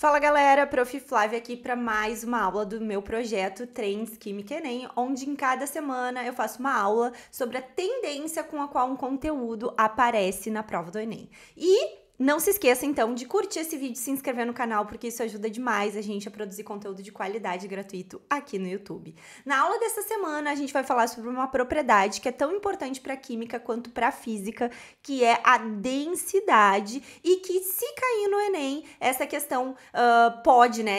Fala galera, Prof. Flávia aqui para mais uma aula do meu projeto Trends Química Enem, onde em cada semana eu faço uma aula sobre a tendência com a qual um conteúdo aparece na prova do Enem. E não se esqueça, então, de curtir esse vídeo e se inscrever no canal, porque isso ajuda demais a gente a produzir conteúdo de qualidade gratuito aqui no YouTube. Na aula dessa semana, a gente vai falar sobre uma propriedade que é tão importante para a química quanto para a física, que é a densidade, e que se cair no Enem, essa questão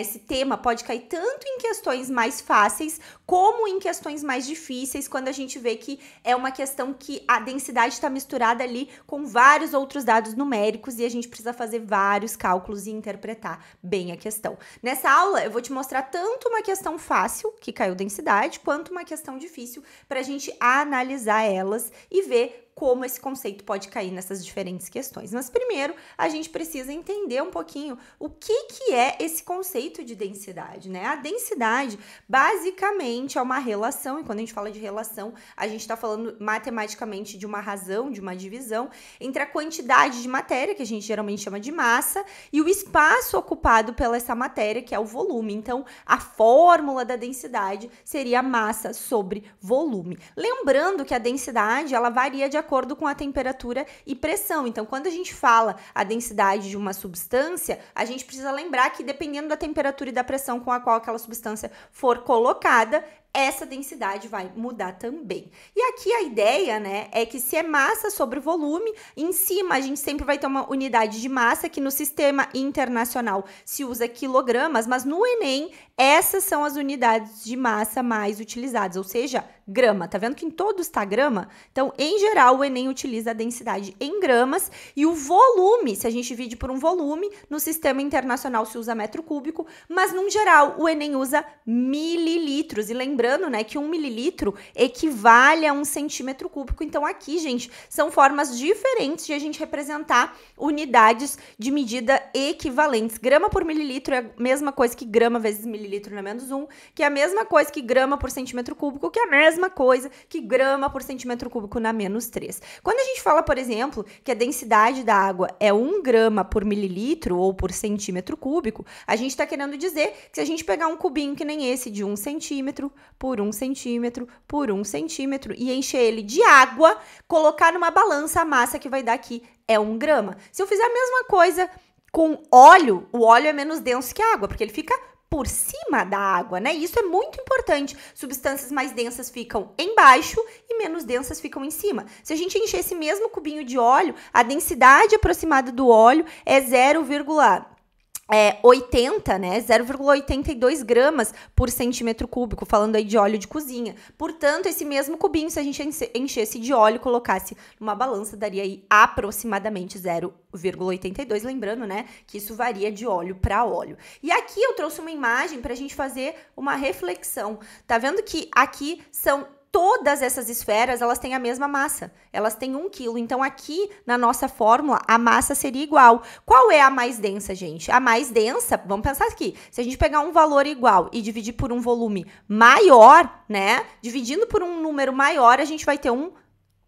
esse tema pode cair tanto em questões mais fáceis, como em questões mais difíceis, quando a gente vê que é uma questão que a densidade está misturada ali com vários outros dados numéricos e a gente precisa fazer vários cálculos e interpretar bem a questão. Nessa aula, eu vou te mostrar tanto uma questão fácil, que caiu densidade, quanto uma questão difícil, para a gente analisar elas e ver como esse conceito pode cair nessas diferentes questões. Mas primeiro, a gente precisa entender um pouquinho o que é esse conceito de densidade, né? A densidade, basicamente, é uma relação, e quando a gente fala de relação, a gente está falando matematicamente de uma razão, de uma divisão, entre a quantidade de matéria, que a gente geralmente chama de massa, e o espaço ocupado pela essa matéria, que é o volume. Então, a fórmula da densidade seria massa sobre volume. Lembrando que a densidade, ela varia de acordo com a temperatura e pressão. Então, quando a gente fala a densidade de uma substância, a gente precisa lembrar que dependendo da temperatura e da pressão com a qual aquela substância for colocada, essa densidade vai mudar também. E aqui a ideia, né, é que se é massa sobre volume, em cima a gente sempre vai ter uma unidade de massa, que no sistema internacional se usa quilogramas, mas no Enem essas são as unidades de massa mais utilizadas, ou seja, grama. Tá vendo que em todos está grama? Então, em geral, o Enem utiliza a densidade em gramas e o volume, se a gente divide por um volume, no sistema internacional se usa metro cúbico, mas, no geral, o Enem usa mililitros. E lembrando, né, que 1 mililitro equivale a 1 centímetro cúbico. Então, aqui, gente, são formas diferentes de a gente representar unidades de medida equivalentes. Grama por mililitro é a mesma coisa que grama vezes mililitro na menos 1, que é a mesma coisa que grama por centímetro cúbico, que é a mesma coisa que grama por centímetro cúbico na menos 3. Quando a gente fala, por exemplo, que a densidade da água é 1 grama por mililitro ou por centímetro cúbico, a gente está querendo dizer que se a gente pegar um cubinho que nem esse, de 1 centímetro por 1 centímetro por 1 centímetro, e encher ele de água, colocar numa balança, a massa que vai dar aqui é 1 grama. Se eu fizer a mesma coisa com óleo, o óleo é menos denso que a água, porque ele fica por cima da água, né? Isso é muito importante. Substâncias mais densas ficam embaixo e menos densas ficam em cima. Se a gente encher esse mesmo cubinho de óleo, a densidade aproximada do óleo é 0,80, né? 0,82 gramas por centímetro cúbico, falando aí de óleo de cozinha. Portanto, esse mesmo cubinho, se a gente enchesse de óleo e colocasse numa balança, daria aí aproximadamente 0,82. Lembrando, né, que isso varia de óleo para óleo. E aqui eu trouxe uma imagem para a gente fazer uma reflexão. Tá vendo que aqui são todas essas esferas, elas têm a mesma massa, elas têm 1 quilo. Então, aqui na nossa fórmula, a massa seria igual. Qual é a mais densa, gente? A mais densa, vamos pensar aqui, se a gente pegar um valor igual e dividir por um volume maior, né? Dividindo por um número maior, a gente vai ter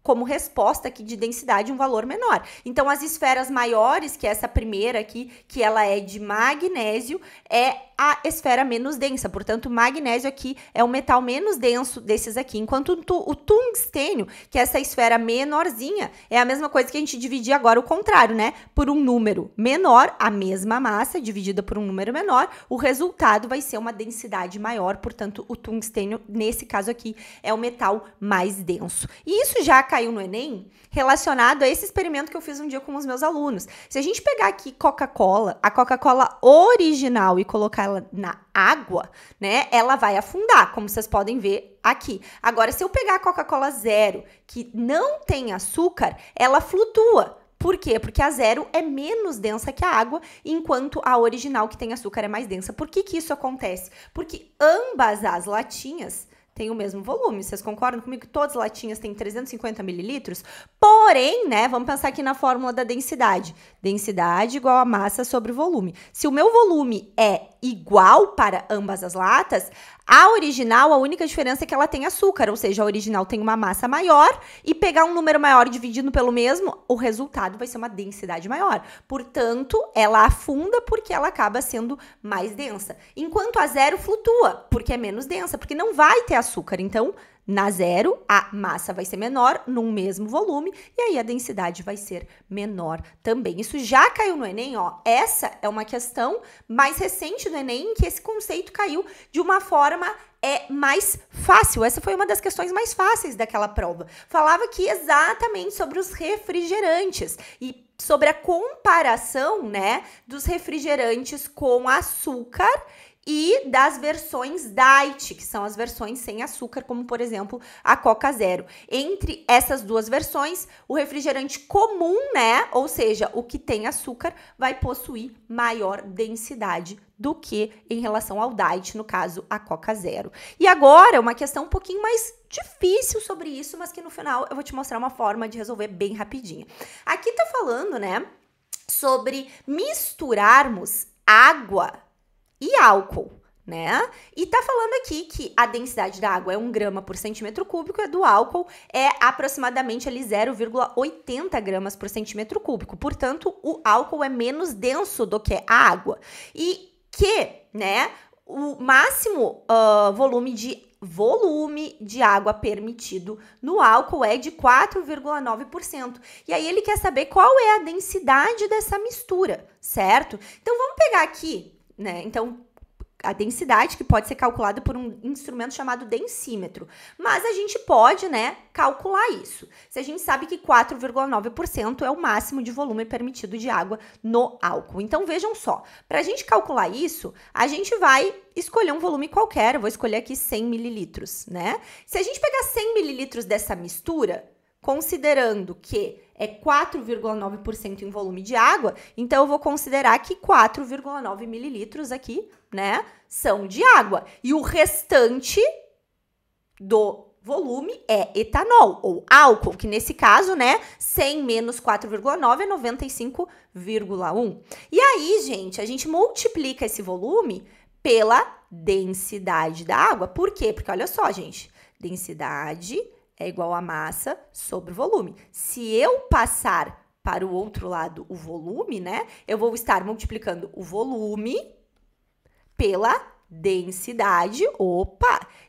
como resposta aqui de densidade, um valor menor. Então, as esferas maiores, que é essa primeira aqui, que ela é de magnésio, é a esfera menos densa. Portanto, o magnésio aqui é o metal menos denso desses aqui. Enquanto o tungstênio, que é essa esfera menorzinha, é a mesma coisa que a gente dividir agora o contrário, né? Por um número menor, a mesma massa dividida por um número menor, o resultado vai ser uma densidade maior. Portanto, o tungstênio, nesse caso aqui, é o metal mais denso. E isso já caiu no Enem relacionado a esse experimento que eu fiz um dia com os meus alunos. Se a gente pegar aqui Coca-Cola, a Coca-Cola original, e colocar ela na água, né, ela vai afundar, como vocês podem ver aqui. Agora, se eu pegar a Coca-Cola zero, que não tem açúcar, ela flutua. Por quê? Porque a zero é menos densa que a água, enquanto a original, que tem açúcar, é mais densa. Por que que isso acontece? Porque ambas as latinhas tem o mesmo volume. Vocês concordam comigo que todas as latinhas têm 350 mililitros? Porém, né, vamos pensar aqui na fórmula da densidade. Densidade igual a massa sobre volume. Se o meu volume é igual para ambas as latas, A original, a única diferença é que ela tem açúcar, ou seja, a original tem uma massa maior e pegar um número maior dividido pelo mesmo, o resultado vai ser uma densidade maior. Portanto, ela afunda porque ela acaba sendo mais densa. Enquanto a zero flutua, porque é menos densa, porque não vai ter açúcar. Então, na zero, a massa vai ser menor num mesmo volume e aí a densidade vai ser menor também. Isso já caiu no Enem, ó. Essa é uma questão mais recente do Enem em que esse conceito caiu de uma forma mais fácil. Essa foi uma das questões mais fáceis daquela prova. Falava aqui exatamente sobre os refrigerantes e sobre a comparação, né, dos refrigerantes com açúcar e das versões diet, que são as versões sem açúcar, como, por exemplo, a Coca Zero. Entre essas duas versões, o refrigerante comum, né, ou seja, o que tem açúcar, vai possuir maior densidade do que em relação ao diet, no caso, a Coca Zero. E agora, uma questão um pouquinho mais difícil sobre isso, mas que no final eu vou te mostrar uma forma de resolver bem rapidinho. Aqui tá falando, né, sobre misturarmos água e álcool, né? E tá falando aqui que a densidade da água é 1 grama por centímetro cúbico e a do álcool é aproximadamente ali 0,80 gramas por centímetro cúbico. Portanto, o álcool é menos denso do que a água. E que, né, o máximo volume de água permitido no álcool é de 4,9%. E aí ele quer saber qual é a densidade dessa mistura, certo? Então vamos pegar aqui, né? Então, a densidade que pode ser calculada por um instrumento chamado densímetro. Mas a gente pode, né, calcular isso. Se a gente sabe que 4,9% é o máximo de volume permitido de água no álcool. Então, vejam só, para a gente calcular isso, a gente vai escolher um volume qualquer. Eu vou escolher aqui 100 mililitros, né? Se a gente pegar 100 mililitros dessa mistura, considerando que é 4,9% em volume de água, então eu vou considerar que 4,9 mililitros aqui, né, são de água. E o restante do volume é etanol, ou álcool, que nesse caso, né, 100 menos 4,9 é 95,1. E aí, gente, a gente multiplica esse volume pela densidade da água. Por quê? Porque olha só, gente, densidade é igual a massa sobre o volume. Se eu passar para o outro lado o volume, né, eu vou estar multiplicando o volume pela densidade,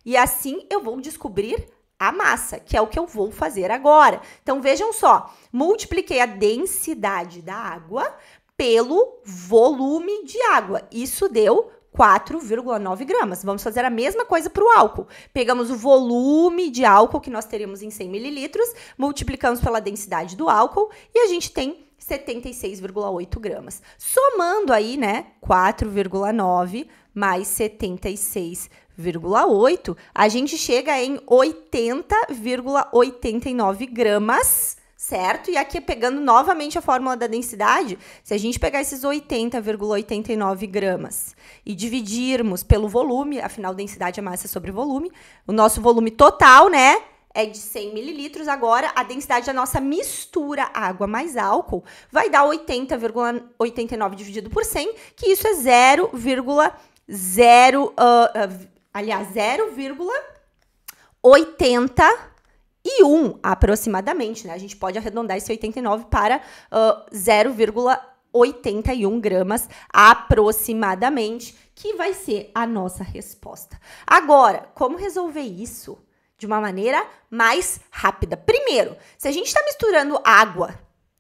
e assim eu vou descobrir a massa, que é o que eu vou fazer agora. Então, vejam só, multipliquei a densidade da água pelo volume de água. Isso deu 4,9 gramas. Vamos fazer a mesma coisa para o álcool. Pegamos o volume de álcool que nós teríamos em 100 mililitros, multiplicamos pela densidade do álcool e a gente tem 76,8 gramas. Somando aí, né, 4,9 mais 76,8, a gente chega em 80,89 gramas, certo? E aqui, pegando novamente a fórmula da densidade, se a gente pegar esses 80,89 gramas e dividirmos pelo volume, afinal, densidade é massa sobre volume, o nosso volume total, né, é de 100 mililitros. Agora, a densidade da nossa mistura água mais álcool vai dar 80,89 dividido por 100, que isso é 0,81 aproximadamente, né? A gente pode arredondar esse 89 para 0,81 gramas aproximadamente, que vai ser a nossa resposta. Agora, como resolver isso de uma maneira mais rápida? Primeiro, se a gente está misturando água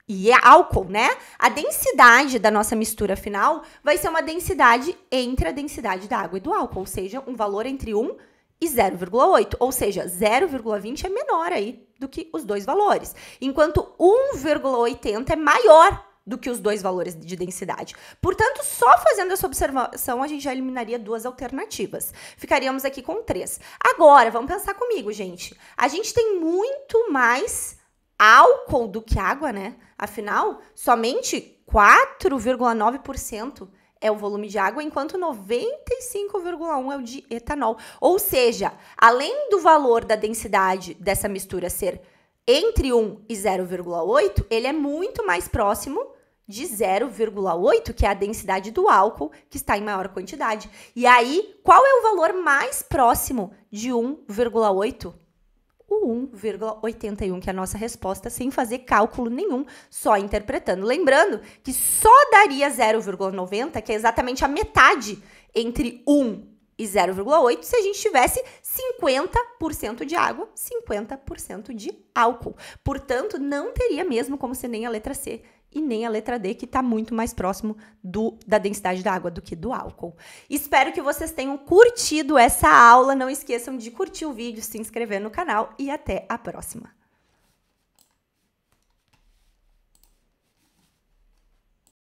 e álcool, né? A densidade da nossa mistura final vai ser uma densidade entre a densidade da água e do álcool, ou seja, um valor entre 1 e 0,8, ou seja, 0,20 é menor aí do que os dois valores, enquanto 1,80 é maior do que os dois valores de densidade. Portanto, só fazendo essa observação, a gente já eliminaria duas alternativas. Ficaríamos aqui com 3. Agora, vamos pensar comigo, gente. A gente tem muito mais álcool do que água, né? Afinal, somente 4,9% é o volume de água, enquanto 95,1% é o de etanol. Ou seja, além do valor da densidade dessa mistura ser entre 1 e 0,8, ele é muito mais próximo de 0,8, que é a densidade do álcool, que está em maior quantidade. E aí, qual é o valor mais próximo de 1,8? O 1,81, que é a nossa resposta, sem fazer cálculo nenhum, só interpretando. Lembrando que só daria 0,90, que é exatamente a metade entre 1 e 0,8, se a gente tivesse 50% de água, 50% de álcool. Portanto, não teria mesmo como ser nem a letra C e nem a letra D, que está muito mais próximo da densidade da água do que do álcool. Espero que vocês tenham curtido essa aula. Não esqueçam de curtir o vídeo, se inscrever no canal e até a próxima!